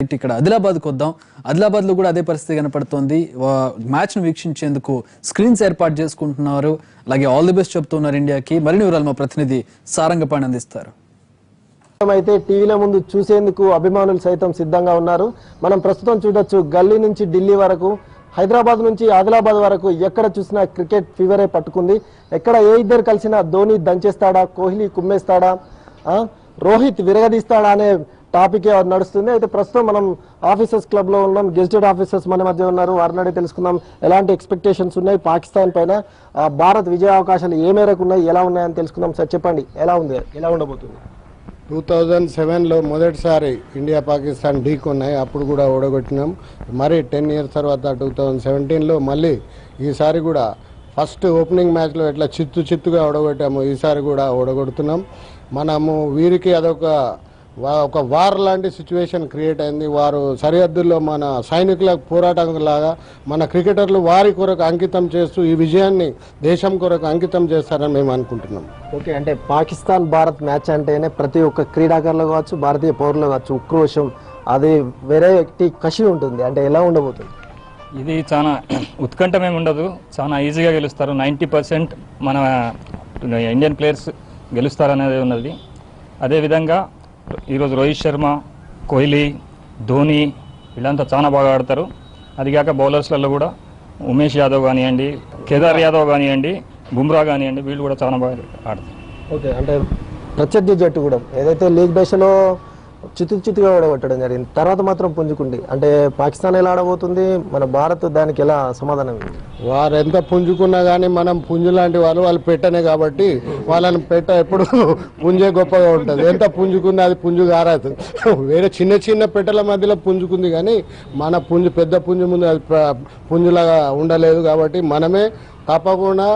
Point ఇక్కడ ఆదిలాబాద్కు వద్దాం. ఆదిలాబాద్లో కూడా అదే పరిస్థితి కనపడుతోంది. మ్యాచ్ను వీక్షించేందుకు స్క్రీన్స్ ఏర్పాటు చేసుకుంటున్నారు. అలాగే ఆల్ ది బెస్ట్ చెప్తున్నారు ఇండియాకి. మరిన్ని వివరాలు మా ప్రతినిధి సారంగపాణి అందిస్తారు. అయితే టీవీల ముందు చూసేందుకు అభిమానులు సైతం సిద్ధంగా ఉన్నారు. మనం ప్రస్తుతం చూడొచ్చు, గల్లీ నుంచి ఢిల్లీ వరకు, హైదరాబాద్ నుంచి ఆదిలాబాద్ వరకు ఎక్కడ చూసినా క్రికెట్ ఫీవరే పట్టుకుంది. ఎక్కడ ఏ ఇద్దరు కలిసినా ధోని దంచేస్తాడా, కోహ్లీ కుమ్మేస్తాడా, రోహిత్ విరగదీస్తాడా అనే టాపిక్ నడుస్తుంది. అయితే ప్రస్తుతం మనం ఆఫీసర్స్ క్లబ్ లో ఉన్నాం. గెజిటెడ్ ఆఫీసర్స్ మన మధ్య ఉన్నారు. వారిని అడిగి తెలుసుకుందాం ఎలాంటి ఎక్స్పెక్టేషన్స్ ఉన్నాయి పాకిస్తాన్ పైన, భారత్ విజయ అవకాశాలు ఏ మేరకు ఉన్నాయి, ఎలా ఉన్నాయని తెలుసుకుందాం. సార్ చెప్పండి, ఎలా ఉండబోతుంది? 2007లో మొదటిసారి ఇండియా పాకిస్తాన్ ఢీకొన్నాయి. అప్పుడు కూడా ఓడగొట్టినాం. మరి 10 years తర్వాత 2017లో మళ్ళీ ఈసారి కూడా ఫస్ట్ ఓపెనింగ్ మ్యాచ్లో ఎట్లా చిత్తుగా ఓడగొట్టాము, ఈసారి కూడా ఓడగొడుతున్నాం. మనము వీరికి ఒక వార్ లాంటి సిచ్యువేషన్ క్రియేట్ అయింది. వారు సరిహద్దుల్లో మన సైనికుల పోరాటం లాగా మన క్రికెటర్లు వారి కొరకు అంకితం చేస్తూ ఈ విజయాన్ని దేశం కొరకు అంకితం చేస్తారని మేము అనుకుంటున్నాం. ఓకే, అంటే పాకిస్తాన్ భారత్ మ్యాచ్ అంటేనే ప్రతి ఒక్క క్రీడాకారులు కావచ్చు, భారతీయ పౌరులు కావచ్చు, ఉక్రోషం, అది వేరే వ్యక్తి కసి ఉంటుంది. అంటే ఎలా ఉండబోతుంది? ఇది చాలా ఉత్కంఠమేమి ఉండదు, చాలా ఈజీగా గెలుస్తారు. 90% మన ఇండియన్ ప్లేయర్స్ గెలుస్తారనేది ఉన్నది. అదేవిధంగా ఈరోజు రోహిత్ శర్మ, కోహ్లీ, ధోని వీళ్ళంతా చాలా బాగా ఆడతారు. అదిగాక బౌలర్స్లలో కూడా ఉమేష్ యాదవ్ కానివ్వండి, కేదార్ యాదవ్ కానివ్వండి, బుమ్రా కానివ్వండి, వీళ్ళు కూడా చాలా బాగా ఆడతారు. ఓకే, అంటే ప్రత్యర్థి జట్టు కూడా ఏదైతే లీగ్ దశలో చిత్తుగా ఓడగొట్టడం జరిగింది, తర్వాత మాత్రం పుంజుకుంది. అంటే పాకిస్తాన్ ఎలా ఆడబోతుంది, మన భారత్ దానికి ఎలా సమాధానం? వారు ఎంత పుంజుకున్నా కానీ మనం పుంజు లాంటి వాళ్ళు పెట్టనే కాబట్టి వాళ్ళని ఎప్పుడు పుంజే గొప్పగా ఉంటుంది. ఎంత పుంజుకున్నా అది పుంజు గారాదు. వేరే చిన్న పెట్టెల మధ్యలో పుంజుకుంది కానీ మన పెద్ద పుంజు ముందు అది పుంజులాగా ఉండలేదు. కాబట్టి మనమే తప్పకుండా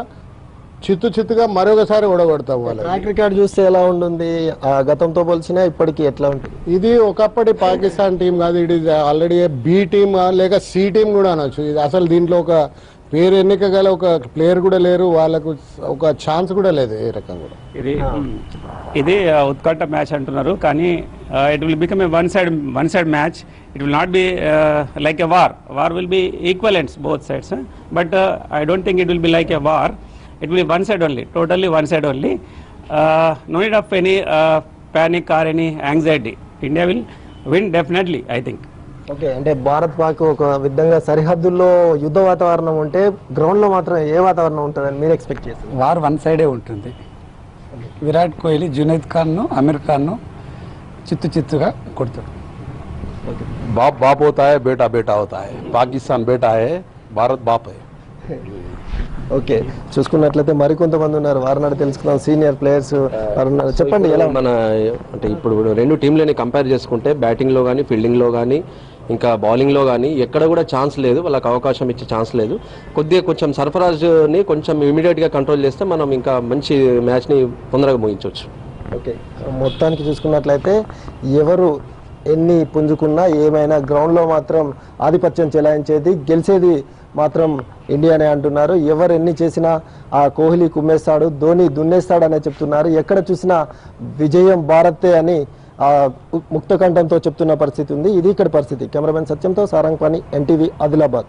చిత్తుగా మరొకసారి ఓడగొడతాం. వాళ్ళ ట్రాక్ రికార్డ్ చూస్తే ఎలా ఉంటుంది, గతంతో పోల్చినా ఇప్పటికీ ఎట్లా ఉంటుంది? ఇది ఒకప్పటి పాకిస్తాన్ టీం కాదు, ఇది ఆల్రెడీ బి టీమ్ లేక సి టీం కూడా అనొచ్చు. ఇది అసలు దీంట్లో ఒక పేరు ఎన్నిక గల ఒక ప్లేయర్ కూడా లేరు, వాళ్ళకు ఒక ఛాన్స్ కూడా లేదు ఏ రకం కూడా. ఇది ఉత్కంఠ మ్యాచ్ అంటున్నారు, కానీ it will become a one side match. It will not be like a war will be equivalents both sides, but I don't think it will be like a war. It will be one side only, totally one side only. No need of any panic or any anxiety. India will win definitely, I think. Okay, అంటే భారత్ పాక్ ఒక విధంగా సరిహద్దుల్లో యుద్ధ వాతావరణం ఉంటే ground లో మాత్రం ఏ వాతావరణం ఉంటుందని మీరు ఎక్స్పెక్ట్ చేస్తారు? వార్ వన్ సైడే ఉంటుంది. విరాట్ కోహ్లీ జునైద్ ఖాన్ను, అమీర్ ఖాన్ను చిత్తుగా కొడతాడు. बाप होता है, बेटा होता है. पाकिस्तान बेटा है, भारत बाप है. ఓకే, చూసుకున్నట్లయితే మరికొంతమంది ఉన్నారు, వారిని తెలుసుకుందాం. సీనియర్ ప్లేయర్స్ చెప్పండి, ఎలా మన అంటే ఇప్పుడు రెండు టీంలని కంపేర్ చేసుకుంటే బ్యాటింగ్లో కానీ ఫీల్డింగ్లో కానీ ఇంకా బౌలింగ్లో కానీ ఎక్కడ కూడా ఛాన్స్ లేదు, వాళ్ళకి అవకాశం ఇచ్చే ఛాన్స్ లేదు. కొంచెం సర్ఫరాజ్ని కొంచెం ఇమీడియట్గా కంట్రోల్ చేస్తే మనం ఇంకా మంచి మ్యాచ్ని తొందరగా ముగించవచ్చు. ఓకే, మొత్తానికి చూసుకున్నట్లయితే ఎవరు ఎన్ని పుంజుకున్నా ఏమైనా గ్రౌండ్లో మాత్రం ఆధిపత్యం చెలాయించేది, గెలిచేది మాత్రం ఇండియానే అంటున్నారు. ఎవరు ఎన్ని చేసినా ఆ కోహ్లీ కుమ్మేస్తాడు, ధోని దున్నేస్తాడనే చెప్తున్నారు. ఎక్కడ చూసినా విజయం భారతే అని ముక్త కంఠంతో చెప్తున్న పరిస్థితి ఉంది. ఇది ఇక్కడ పరిస్థితి. కెమెరామెన్ సత్యంతో సారంగపాణి, ఎన్టీవీ, ఆదిలాబాద్.